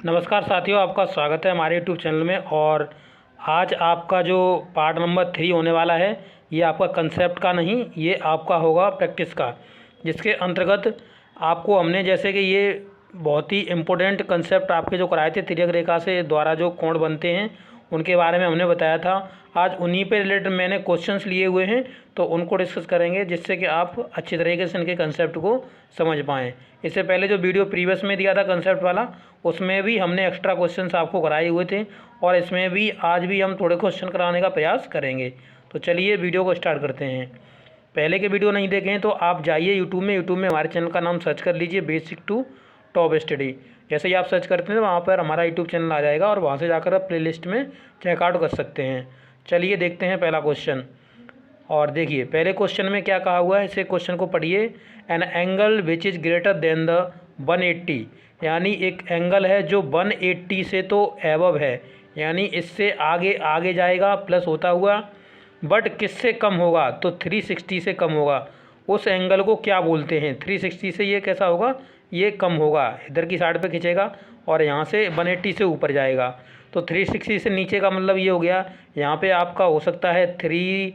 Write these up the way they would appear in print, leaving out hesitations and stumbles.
नमस्कार साथियों, आपका स्वागत है हमारे यूट्यूब चैनल में। और आज आपका जो पार्ट नंबर 3 होने वाला है, ये आपका कंसेप्ट का नहीं, ये आपका होगा प्रैक्टिस का, जिसके अंतर्गत आपको हमने जैसे कि ये बहुत ही इम्पोर्टेंट कंसेप्ट आपके जो कराए थे, तिर्यक रेखा से द्वारा जो कोण बनते हैं उनके बारे में हमने बताया था। आज उन्हीं पे रिलेटेड मैंने क्वेश्चंस लिए हुए हैं, तो उनको डिस्कस करेंगे, जिससे कि आप अच्छी तरीके से इनके कंसेप्ट को समझ पाएँ। इससे पहले जो वीडियो प्रीवियस में दिया था कंसेप्ट वाला, उसमें भी हमने एक्स्ट्रा क्वेश्चंस आपको कराए हुए थे, और इसमें भी आज भी हम थोड़े क्वेश्चन कराने का प्रयास करेंगे। तो चलिए वीडियो को स्टार्ट करते हैं। पहले के वीडियो नहीं देखें तो आप जाइए यूट्यूब में हमारे चैनल का नाम सर्च कर लीजिए, बेसिक टू टॉप स्टडी। जैसे ही आप सर्च करते हैं तो वहाँ पर हमारा यूट्यूब चैनल आ जाएगा, और वहाँ से जाकर आप प्लेलिस्ट में चेकआउट कर सकते हैं। चलिए देखते हैं पहला क्वेश्चन। और देखिए पहले क्वेश्चन में क्या कहा हुआ है, इसे क्वेश्चन को पढ़िए। An angle which is greater than the 180, यानी एक एंगल है जो 180 से तो एबव है, यानी इससे आगे आगे जाएगा प्लस होता हुआ, बट किससे कम होगा, तो 360 से कम होगा। उस एंगल को क्या बोलते हैं? 360 से ये कैसा होगा, ये कम होगा, इधर की साइड पे खींचेगा और यहाँ से 180 से ऊपर जाएगा। तो 360 से नीचे का मतलब ये हो गया, यहाँ पे आपका हो सकता है 3,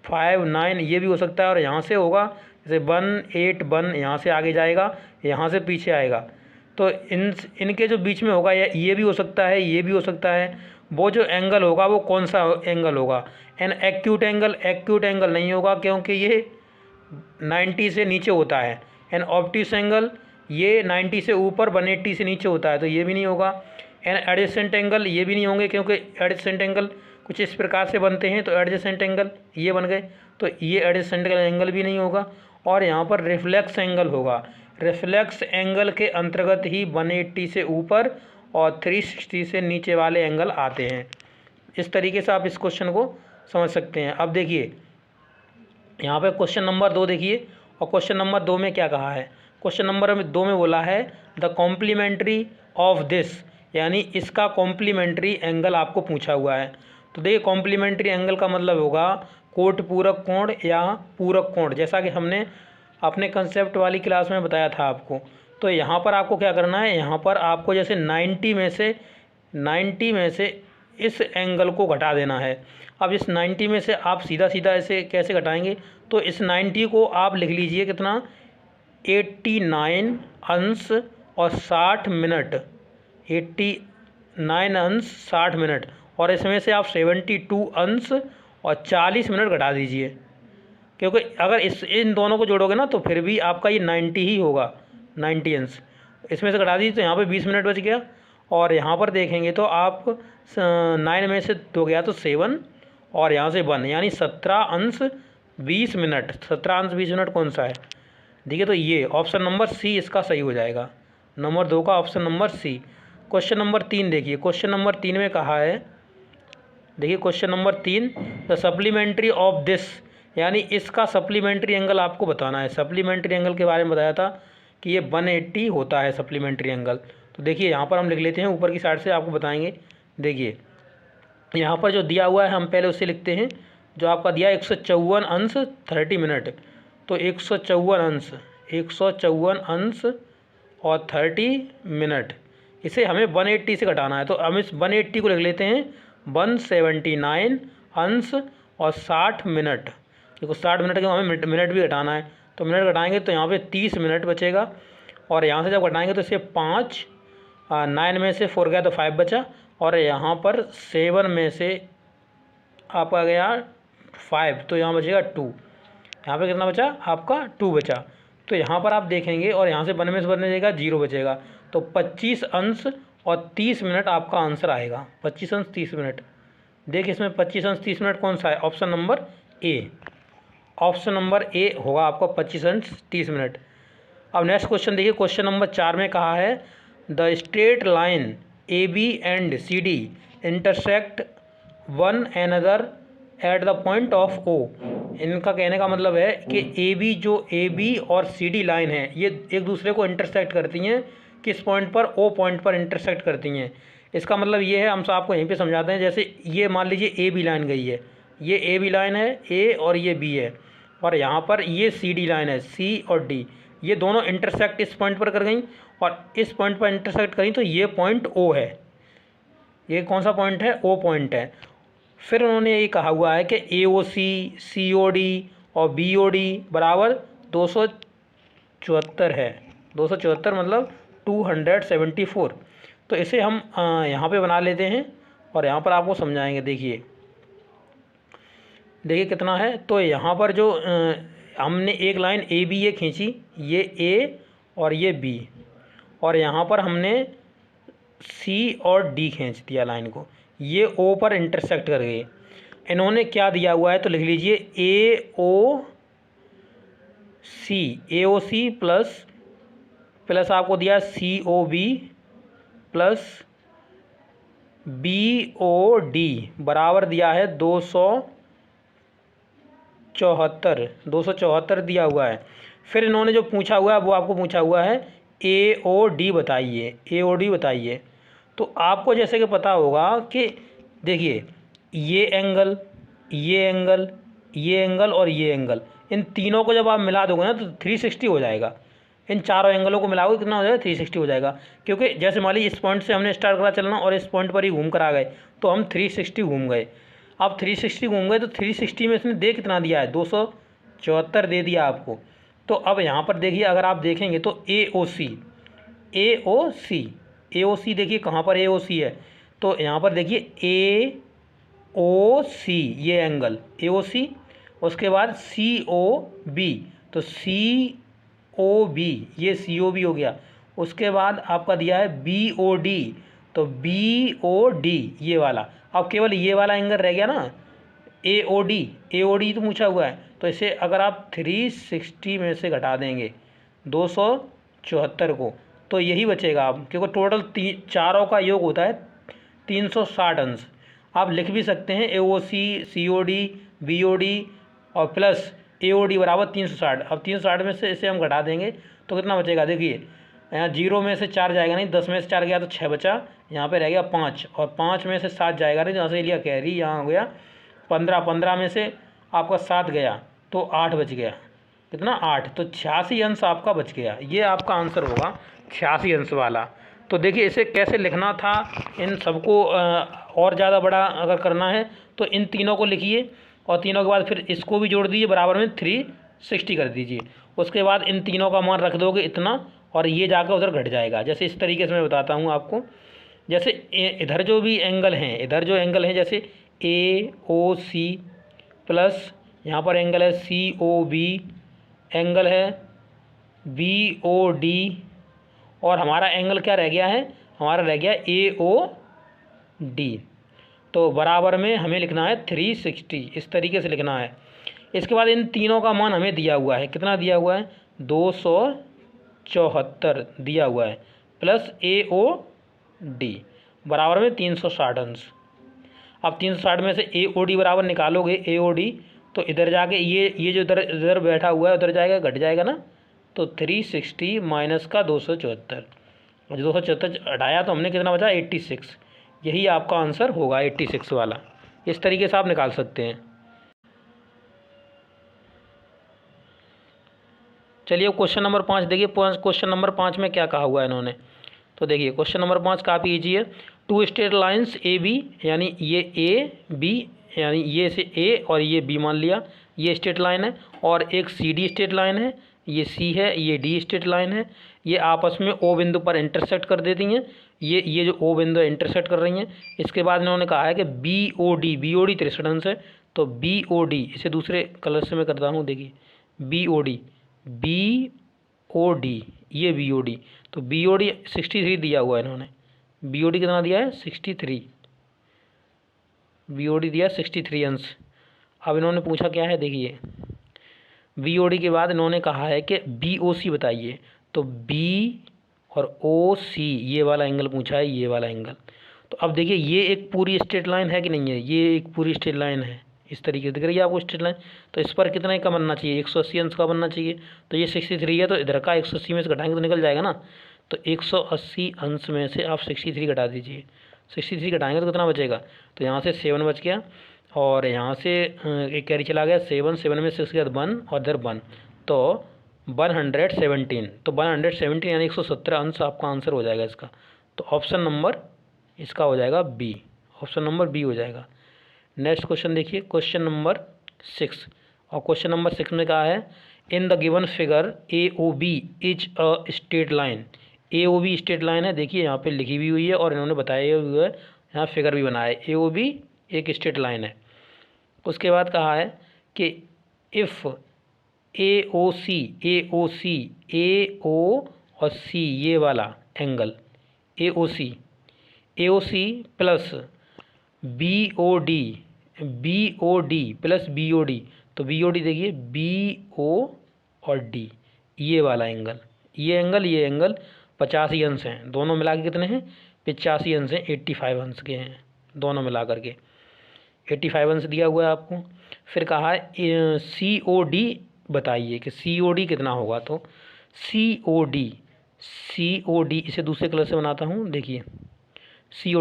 5, 9, ये भी हो सकता है। और यहाँ से होगा जैसे 1, 8, 1, यहाँ से आगे जाएगा, यहाँ से पीछे आएगा। तो इनके जो बीच में होगा ये भी हो सकता है, ये भी हो सकता है। वो जो एंगल होगा वो कौन सा एंगल होगा? एन एक्यूट एंगल नहीं होगा, क्योंकि ये 90 से नीचे होता है। एन ऑब्ट्यूस एंगल, ये 90 से ऊपर 180 से नीचे होता है, तो ये भी नहीं होगा। एन एडजेसेंट एंगल, ये भी नहीं होंगे, क्योंकि एडजेसेंट एंगल कुछ इस प्रकार से बनते हैं, तो एडजेसेंट एंगल ये बन गए, तो ये एडजेसेंट एंगल भी नहीं होगा। और यहाँ पर रिफ्लेक्स एंगल होगा। रिफ्लेक्स एंगल के अंतर्गत ही 180 से ऊपर और 360 से नीचे वाले एंगल आते हैं। इस तरीके से आप इस क्वेश्चन को समझ सकते हैं। अब देखिए यहाँ पे क्वेश्चन नंबर 2 देखिए, और क्वेश्चन नंबर 2 में क्या कहा है? क्वेश्चन नंबर 2 में बोला है द कॉम्प्लीमेंट्री ऑफ दिस, यानी इसका कॉम्प्लीमेंट्री एंगल आपको पूछा हुआ है। तो देखिए कॉम्प्लीमेंट्री एंगल का मतलब होगा कोट पूरक कोण या पूरक कोण, जैसा कि हमने अपने कंसेप्ट वाली क्लास में बताया था आपको। तो यहाँ पर आपको क्या करना है, यहाँ पर आपको जैसे 90 में से इस एंगल को घटा देना है। अब इस 90 में से आप सीधा सीधा ऐसे कैसे घटाएंगे, तो इस 90 को आप लिख लीजिए कितना, 89 अंश और 60 मिनट, 89 अंश 60 मिनट, और इसमें से आप 72 अंश और 40 मिनट घटा दीजिए, क्योंकि अगर इन दोनों को जोड़ोगे ना तो फिर भी आपका ये 90 ही होगा, 90 अंश। इसमें से घटा दीजिए तो यहाँ पे 20 मिनट बच गया। और यहाँ पर देखेंगे तो आप 9 में से 2 गया तो 7, और यहाँ से 1, यानी 17 अंश 20 मिनट। 17 अंश 20 मिनट कौन सा है? देखिए, तो ये ऑप्शन नंबर सी इसका सही हो जाएगा, नंबर 2 का option number C. Question number 3 देखिए, क्वेश्चन नंबर 3 में कहा है, देखिए question number 3, the supplementary of this, यानी इसका सप्लीमेंट्री एंगल आपको बताना है। सप्लीमेंट्री एंगल के बारे में बताया था कि ये 180 होता है सप्लीमेंट्री एंगल। तो देखिए यहाँ पर हम लिख लेते हैं, ऊपर की साइड से आपको बताएंगे। देखिए यहाँ पर जो दिया हुआ है हम पहले उससे लिखते हैं। जो आपका दिया 154 अंश 30 मिनट, तो 154 अंश और 30 मिनट, इसे हमें 180 से घटाना है। तो हम इस 180 को लिख लेते हैं 179 अंश और 60 मिनट। देखो 60 मिनट के हमें मिनट भी घटाना है, तो मिनट घटाएंगे तो यहाँ पे 30 मिनट बचेगा। और यहाँ से जब घटाएंगे तो इसे 5, 9 में से 4 गया तो 5 बचा, और यहाँ पर 7 में से आपका गया 5, तो यहाँ बचेगा 2। यहाँ पे कितना बचा आपका? 2 बचा। तो यहाँ पर आप देखेंगे, और यहाँ से 1 में से 1 जाएगा, 0 बचेगा। तो 25 अंश और 30 मिनट आपका आंसर आएगा। 25 अंश 30 मिनट। देखिए इसमें 25 अंश 30 मिनट कौन सा है? Option number A. Option number A होगा आपका 25 अंश 30 मिनट। अब नेक्स्ट क्वेश्चन देखिए, क्वेश्चन नंबर 4 में कहा है the straight line A B and C D intersect one another at the point of O. इनका कहने का मतलब है कि ए बी और सी डी लाइन है, ये एक दूसरे को इंटरसेक्ट करती हैं। किस पॉइंट पर? ओ पॉइंट पर इंटरसेक्ट करती हैं। इसका मतलब ये है, हम आपको यहीं पे समझाते हैं। जैसे ये मान लीजिए ए बी लाइन गई है, ये ए बी लाइन है, ए और ये बी है, और यहाँ पर ये सी डी लाइन है, सी और डी, ये दोनों इंटरसेक्ट इस पॉइंट पर कर गई। और इस पॉइंट पर इंटरसेक्ट करी तो ये पॉइंट ओ है। ये कौन सा पॉइंट है? ओ पॉइंट है। फिर उन्होंने ये कहा हुआ है कि AOC, COD और BOD बराबर 274 है। 274 मतलब 274। तो इसे हम यहाँ पे बना लेते हैं और यहाँ पर आपको समझाएंगे। देखिए कितना है। तो यहाँ पर जो हमने एक लाइन ABA खींची, ये A और ये B, और यहाँ पर हमने C और D खींच दिया लाइन को, ये O पर इंटरसेक्ट कर गए। इन्होंने क्या दिया हुआ है तो लिख लीजिए AOC प्लस आपको दिया COB प्लस BOD बराबर दिया है 274 दिया हुआ है। फिर इन्होंने जो पूछा हुआ है वो आपको पूछा हुआ है AOD बताइए। तो आपको जैसे कि पता होगा कि देखिए ये एंगल और ये एंगल, इन तीनों को जब आप मिला दोगे ना तो 360 हो जाएगा। इन चारों एंगलों को मिलाओगे कितना हो जाएगा? 360 हो जाएगा। क्योंकि जैसे मान लीजिए इस पॉइंट से हमने स्टार्ट करा चलना और इस पॉइंट पर ही घूम कर आ गए तो हम 360 घूम गए। अब 360 घूम गए तो 360 में इसने दे कितना दिया है? 274 दे दिया आपको। तो अब यहाँ पर देखिए, अगर आप देखेंगे तो AOC देखिए कहाँ पर AOC है। तो यहाँ पर देखिए AOC ये एंगल AOC, उसके बाद COB, तो COB ये COB हो गया। उसके बाद आपका दिया है BOD, तो BOD ये वाला। अब केवल ये वाला एंगल रह गया ना, AOD तो पूछा हुआ है। तो इसे अगर आप 360 में से घटा देंगे 274 को तो यही बचेगा आप, क्योंकि टोटल चारों का योग होता है 360 अंश। आप लिख भी सकते हैं AOC, COD, BOD और प्लस AOD बराबर 360। अब 360 में से इसे हम घटा देंगे तो कितना बचेगा? देखिए यहाँ 0 में से 4 जाएगा नहीं, 10 में से 4 गया तो 6 बचा, यहाँ पे रह गया 5, और 5 में से 7 जाएगा नहीं, यहाँ से लिया कैरी, यहाँ हो गया 15 में से आपका 7 गया तो 8 बच गया। कितना? 8। तो 86 अंश आपका बच गया। ये आपका आंसर होगा 86 अंश वाला। तो देखिए इसे कैसे लिखना था, इन सबको और ज़्यादा बड़ा अगर करना है तो इन तीनों को लिखिए और तीनों के बाद फिर इसको भी जोड़ दीजिए, बराबर में 360 कर दीजिए। उसके बाद इन तीनों का मान रख दोगे इतना और ये जाकर उधर घट जाएगा। जैसे इस तरीके से मैं बताता हूँ आपको। जैसे इधर जो भी एंगल हैं, जैसे AOC प्लस यहाँ पर एंगल है COB, एंगल है BOD, और हमारा एंगल क्या रह गया है? हमारा रह गया AOD। तो बराबर में हमें लिखना है 360, इस तरीके से लिखना है। इसके बाद इन तीनों का मान हमें दिया हुआ है, कितना दिया हुआ है? 274 दिया हुआ है प्लस AOD बराबर में 360 अंश। अब 360 में से AOD बराबर निकालोगे AOD, तो इधर जाके ये जो इधर बैठा हुआ है उधर जाएगा, घट जाएगा ना। तो 360 माइनस का 274, 274 हटाया तो हमने कितना बचा? 86। यही आपका आंसर होगा 86 वाला। इस तरीके से आप निकाल सकते हैं। चलिए क्वेश्चन नंबर 5 देखिए। क्वेश्चन नंबर 5 में क्या कहा हुआ है इन्होंने। तो देखिए क्वेश्चन नंबर 5 काफ़ी ईजी है। 2 स्ट्रेट लाइंस AB, यानी ये AB, यानी ये से A और ये B मान लिया, ये स्ट्रेट लाइन है। और एक CD स्ट्रेट लाइन है, ये C है, ये D स्ट्रेट लाइन है। ये आपस में O बिंदु पर इंटरसेक्ट कर देती हैं। ये जो O बिंदु इंटरसेक्ट कर रही हैं। इसके बाद इन्होंने कहा है कि BOD 360 अंश है। तो BOD, इसे दूसरे कलर से मैं करता हूँ। देखिए BOD ये BOD, तो BOD 63 दिया हुआ है इन्होंने। BOD कितना दिया है? 63। BOD दिया 63 अंश। अब इन्होंने पूछा क्या है, देखिए BOD के बाद इन्होंने कहा है कि BOC बताइए। तो B और OC ये वाला एंगल पूछा है, ये वाला एंगल। तो अब देखिए ये एक पूरी स्ट्रेट लाइन है कि नहीं है? ये एक पूरी स्ट्रेट लाइन है, इस तरीके से दिख रही है आपको स्ट्रेट लाइन। तो इस पर कितना का बनना चाहिए? 180 अंश का बनना चाहिए। तो ये 63 है, तो इधर का 180 में से घटाएंगे तो निकल जाएगा ना। तो 180 अंश में से आप 63 घटा दीजिए। 63 घटाएंगे तो कितना बचेगा? तो यहाँ से 7 बच गया और यहाँ से एक कैरी चला गया 7 में से उसके बाद 1 और इधर 1, तो 117, तो 117 यानी 117 अंश आपका आंसर हो जाएगा इसका। तो ऑप्शन नंबर इसका हो जाएगा बी, ऑप्शन नंबर बी हो जाएगा। नेक्स्ट क्वेश्चन देखिए, क्वेश्चन नंबर 6, और क्वेश्चन नंबर 6 में कहा है in the given figure A O B is a straight line. A O B straight line है, देखिए यहाँ पे लिखी भी हुई है और इन्होंने बताया हुआ है, यहाँ फिगर भी बनाया है। ए ओ बी एक स्ट्रेट लाइन है। उसके बाद कहा है कि if A O C, A O सी, ए ओ और सी ये वाला angle A O C plus B O D, B O D plus B O D, तो बी ओ डी देखिए बी ओ और डी ये वाला एंगल, ये एंगल 85 अंश हैं, दोनों मिला के कितने हैं 85 अंश हैं, 85 अंश के हैं दोनों मिला करके, 85 अंश दिया हुआ है आपको। फिर कहा है सी ओ डी बताइए कि सी ओ डी कितना होगा। तो सी ओ डी इसे दूसरे कलर से बनाता हूँ, देखिए सी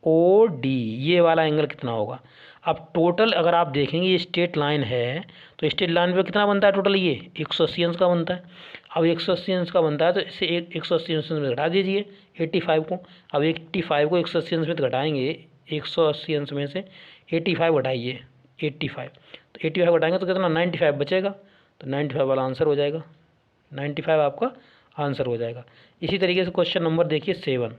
ओ डी ये वाला एंगल कितना होगा। अब टोटल अगर आप देखेंगे ये स्ट्रेट लाइन है, तो स्ट्रेट लाइन पे कितना बनता है टोटल, ये 180 अंश का बनता है। अब 180 अंश का बनता है तो इसे 180 अंश में घटा दीजिए 85 को। अब 85 को 180 अंश में घटाएंगे, 180 अंश में से 85 घटाइए, 85 तो 85 घटाएंगे तो कितना 95 बचेगा, तो 95 वाला आंसर हो जाएगा, 95 आपका आंसर हो जाएगा। इसी तरीके से क्वेश्चन नंबर देखिए 7,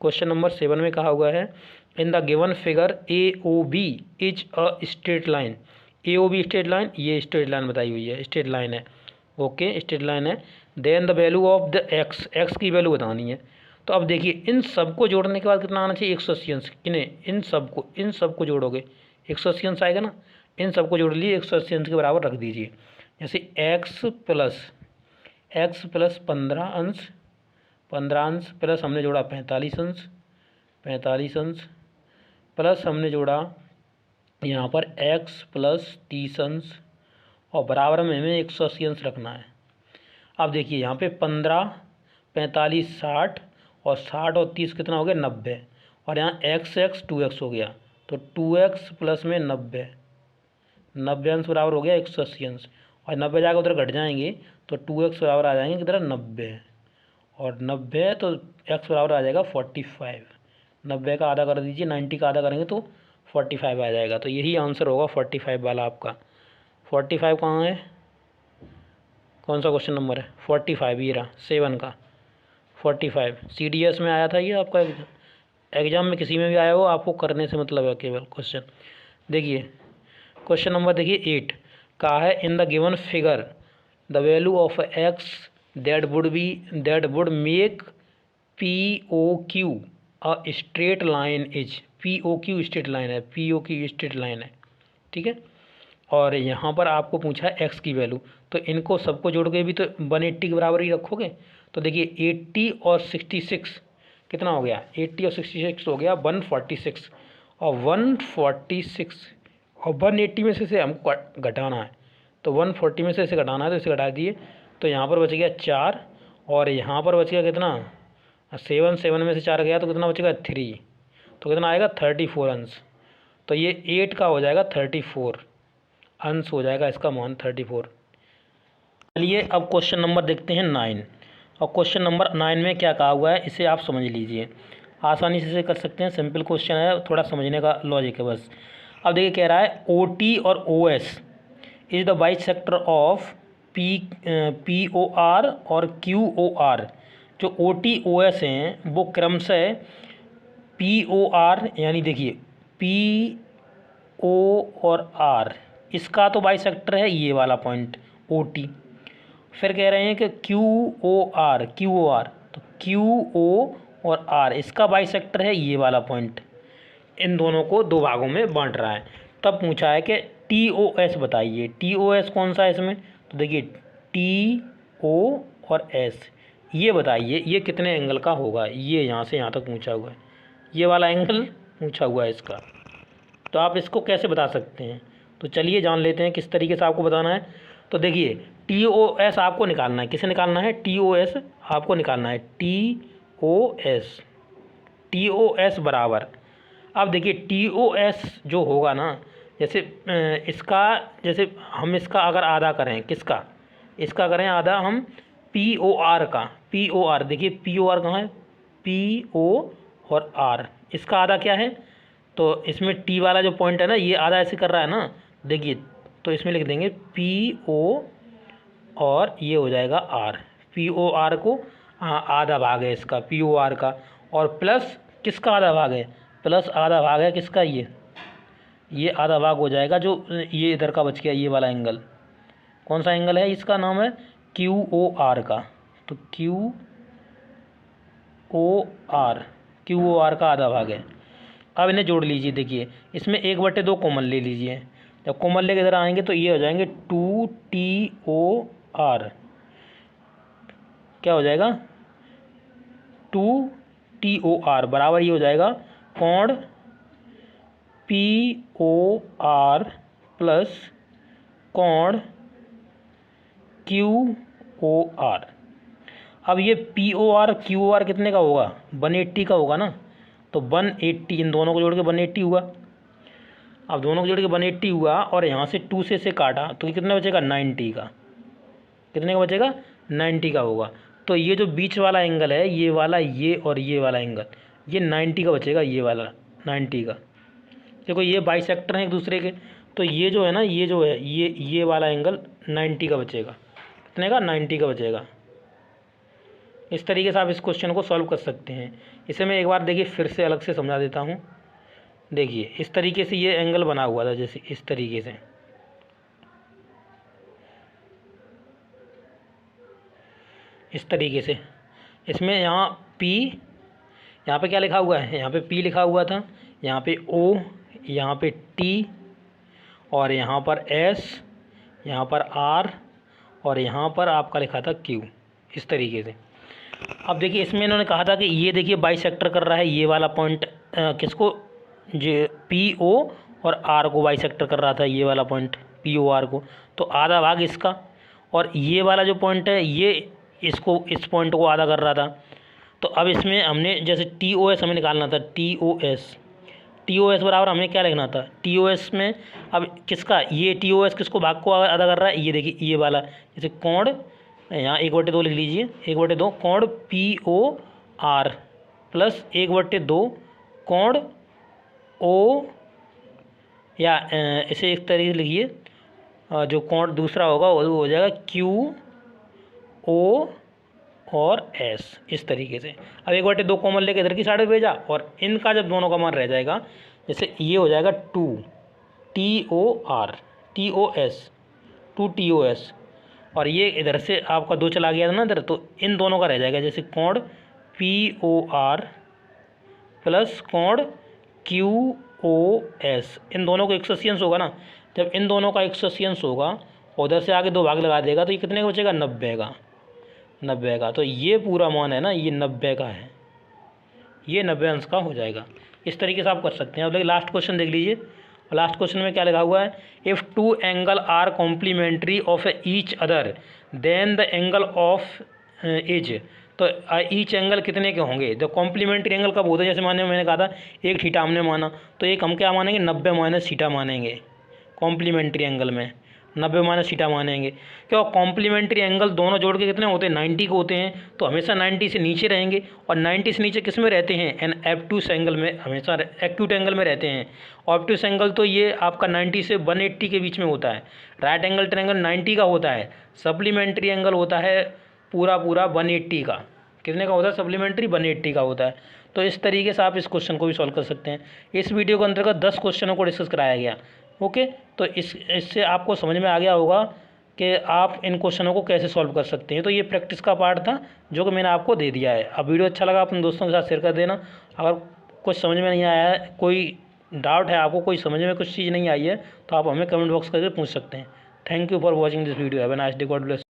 क्वेश्चन नंबर 7 में कहा हुआ है in the given figure A O B is a straight line. A O B straight line, ये स्ट्रेट लाइन बताई हुई है, स्ट्रेट लाइन है, ओके स्ट्रेट लाइन है। Then the value of the X की वैल्यू बतानी है। तो अब देखिए इन सबको जोड़ने के बाद कितना आना चाहिए 180 अंश, किन्हें इन सबको जोड़ोगे 180 अंश आएगा ना, इन सबको जोड़ लीजिए 180 अंश के बराबर रख दीजिए। जैसे एक्स प्लस 15 अंश प्लस हमने जोड़ा 45 अंश प्लस हमने जोड़ा यहाँ पर x प्लस 30 अंश और बराबर में हमें 180 अंश रखना है। अब देखिए यहाँ पे 15, 45, 60 और 60 और 30 कितना हो गया 90, और यहाँ x 2x हो गया, तो 2x प्लस में 90 अंश बराबर हो गया 180 अंश, और 90 जाकर उधर घट जाएंगे तो 2x बराबर आ जाएंगे किधर 90, और 90 तो x बराबर आ जाएगा 45, 90 का आधा कर दीजिए, 90 का आधा करेंगे तो 45 आ जाएगा। तो यही आंसर होगा 45 वाला आपका। 45 कहाँ है, कौन सा क्वेश्चन नंबर है 45, ये रहा 7 का 45। CDS में आया था ये आपका, एग्जाम में किसी में भी आया हो, आपको करने से मतलब है केवल क्वेश्चन। देखिए क्वेश्चन नंबर देखिए 8 कहा है in the given figure the value of x that would make POQ a straight line is. POQ straight line है, POQ स्ट्रेट लाइन है, ठीक है। और यहाँ पर आपको पूछा है एक्स की वैल्यू, तो इनको सबको जोड़ के भी तो 180 के बराबर ही रखोगे। तो देखिए 80 और 66 कितना हो गया, 80 और 66 हो गया 146, और 146 और 180 में से हमको घटाना है, तो 140 में से इसे घटाना है, तो इसे घटा दिए, तो यहाँ पर बच गया 4, और यहाँ पर बच गया कितना 7 में से 4 गया तो कितना बचेगा 3, तो कितना आएगा 34 अंश। तो ये 8 का हो जाएगा 34 अंश हो जाएगा इसका मान 34। चलिए अब क्वेश्चन नंबर देखते हैं 9, और क्वेश्चन नंबर 9 में क्या कहा हुआ है इसे आप समझ लीजिए, आसानी से कर सकते हैं, सिंपल क्वेश्चन है, थोड़ा समझने का लॉजिक है बस। अब देखिए कह रहा है OT और OS is the bisector of POR और QOR। जो OT OS हैं वो क्रमशः POR यानी देखिए PO और R इसका तो बाइसेक्टर है ये वाला पॉइंट OT। फिर कह रहे हैं कि QOR तो QO और R इसका बाइसेक्टर है ये वाला पॉइंट, इन दोनों को दो भागों में बांट रहा है। तब पूछा है कि TOS बताइए, TOS कौन सा है इसमें, तो देखिए TO और S ये बताइए ये कितने एंगल का होगा, ये यहाँ से यहाँ तक पूछा हुआ है, ये वाला एंगल पूछा हुआ है इसका। तो आप इसको कैसे बता सकते हैं, तो चलिए जान लेते हैं किस तरीके से आपको बताना है। तो देखिए TOS आपको निकालना है, किसे निकालना है TOS आपको निकालना है, TOS बराबर, अब देखिए TOS जो होगा ना जैसे इसका, जैसे हम इसका अगर आधा करें, किसका, इसका करें आधा हम POR का, POR देखिए POR कहाँ है, PO और R, इसका आधा क्या है, तो इसमें T वाला जो पॉइंट है ना ये आधा ऐसे कर रहा है ना, देखिए तो इसमें लिख देंगे PO और ये हो जाएगा R, POR को आधा भाग है इसका POR का, और प्लस किसका आधा भाग है, प्लस आधा भाग है किसका, ये आधा भाग हो जाएगा जो ये इधर का बच गया, ये वाला एंगल कौन सा एंगल है, इसका नाम है QOR का, तो QOR का आधा भाग है। अब इन्हें जोड़ लीजिए, देखिए इसमें 1/2 कॉमन ले लीजिए, जब कॉमन लेके इधर आएंगे तो ये हो जाएंगे 2TOR, क्या हो जाएगा 2TOR बराबर ये हो जाएगा कोण POR प्लस कोण QOR। अब ये POR QOR कितने का होगा, 180 का होगा ना, तो 180 इन दोनों को जोड़ के 180 हुआ। अब दोनों को जोड़ के 180 हुआ और यहाँ से 2 से काटा तो ये कितना बचेगा, 90 का, कितने का बचेगा, 90 का होगा। तो ये जो बीच वाला एंगल है, ये वाला, ये और ये वाला एंगल, ये 90 का बचेगा, ये वाला 90 का। देखो ये बाइसेक्टर हैं एक दूसरे के, तो ये जो है ना, ये जो है ये वाला एंगल 90 का बचेगा, कितने का, 90 का बचेगा। इस तरीके से आप इस क्वेश्चन को सॉल्व कर सकते हैं। इसे मैं एक बार देखिए फिर से अलग से समझा देता हूँ। देखिए इस तरीके से ये एंगल बना हुआ था, जैसे इस तरीके से, इस तरीके से, इसमें यहाँ P, यहाँ पे क्या लिखा हुआ है, यहाँ पे P लिखा हुआ था, यहाँ पे O, यहाँ पे T और यहाँ पर S, यहाँ पर R और यहाँ पर आपका लिखा था Q, इस तरीके से। अब देखिए इसमें इन्होंने कहा था कि ये देखिए बाइसेक्टर कर रहा है, ये वाला पॉइंट किसको, जो PO और R को बाइसेक्टर कर रहा था, ये वाला पॉइंट POR को, तो आधा भाग इसका, और ये वाला जो पॉइंट है ये इसको, इस पॉइंट को आधा कर रहा था। तो अब इसमें हमने जैसे TOS हमें निकालना था, TOS बराबर हमें क्या लिखना था, TOS में अब किसका, ये TOS किसको, भाग को आधा कर रहा है, ये देखिए ये वाला, जैसे कोण यहाँ 1/2 लिख लीजिए, 1/2 कोण POR प्लस 1/2 कोण O, या इसे एक तरीके से लिखिए, जो कोण दूसरा होगा वो हो जाएगा QO और S, इस तरीके से। अब 1/2 कॉमन लेके इधर की साइड पे भेजा, और इनका जब दोनों का मान रह जाएगा, जैसे ये हो जाएगा 2TOS, और ये इधर से आपका 2 चला गया था ना इधर, तो इन दोनों का रह जाएगा, जैसे कोण POR प्लस कोण QOS, इन दोनों को 180 होगा ना, जब इन दोनों का 180 होगा और उधर से आगे 2 भाग लगा देगा तो ये कितने का बचेगा, 90 का। तो ये पूरा मान है ना, ये 90 का है, ये 90 अंश का हो जाएगा। इस तरीके से आप कर सकते हैं। अब देखिए लास्ट क्वेश्चन देख लीजिए, लास्ट क्वेश्चन में क्या लिखा हुआ है, if 2 angle are complementary of each other then the angle of is, तो ईच एंगल कितने के होंगे, जो कॉम्प्लीमेंट्री एंगल कब होता है, जैसे माने मैंने कहा था एक थीटा हमने माना, तो एक हम क्या मानेंगे, 90 माइनस थीटा मानेंगे कॉम्प्लीमेंट्री एंगल में, 90 माइनस थीटा मानेंगे। क्या कॉम्प्लीमेंट्री एंगल दोनों जोड़ के कितने होते हैं, 90 के होते हैं, तो हमेशा 90 से नीचे रहेंगे, और 90 से नीचे किस में रहते हैं, एन ऑब्टूस एंगल में, हमेशा एक्यूट एंगल में रहते हैं। ऑब्टूस एंगल तो ये आपका 90 से 180 के बीच में होता है, राइट एंगल ट्रायंगल 90 का होता है, सप्लीमेंट्री एंगल होता है पूरा 180 का, कितने का होता है, सप्लीमेंट्री 180 का होता है। तो इस तरीके से आप इस क्वेश्चन को भी सॉल्व कर सकते हैं। इस वीडियो के अंतर्गत 10 क्वेश्चनों को डिस्कस कराया गया। ओके, तो इससे आपको समझ में आ गया होगा कि आप इन क्वेश्चनों को कैसे सॉल्व कर सकते हैं। तो ये प्रैक्टिस का पार्ट था जो कि मैंने आपको दे दिया है। अब वीडियो अच्छा लगा अपने दोस्तों के साथ शेयर कर देना। अगर कुछ समझ में नहीं आया है, कोई डाउट है आपको, कोई समझ में कुछ चीज़ नहीं आई है, तो आप हमें कमेंट बॉक्स करके पूछ सकते हैं। Thank you for watching this video. Have a nice day, God bless.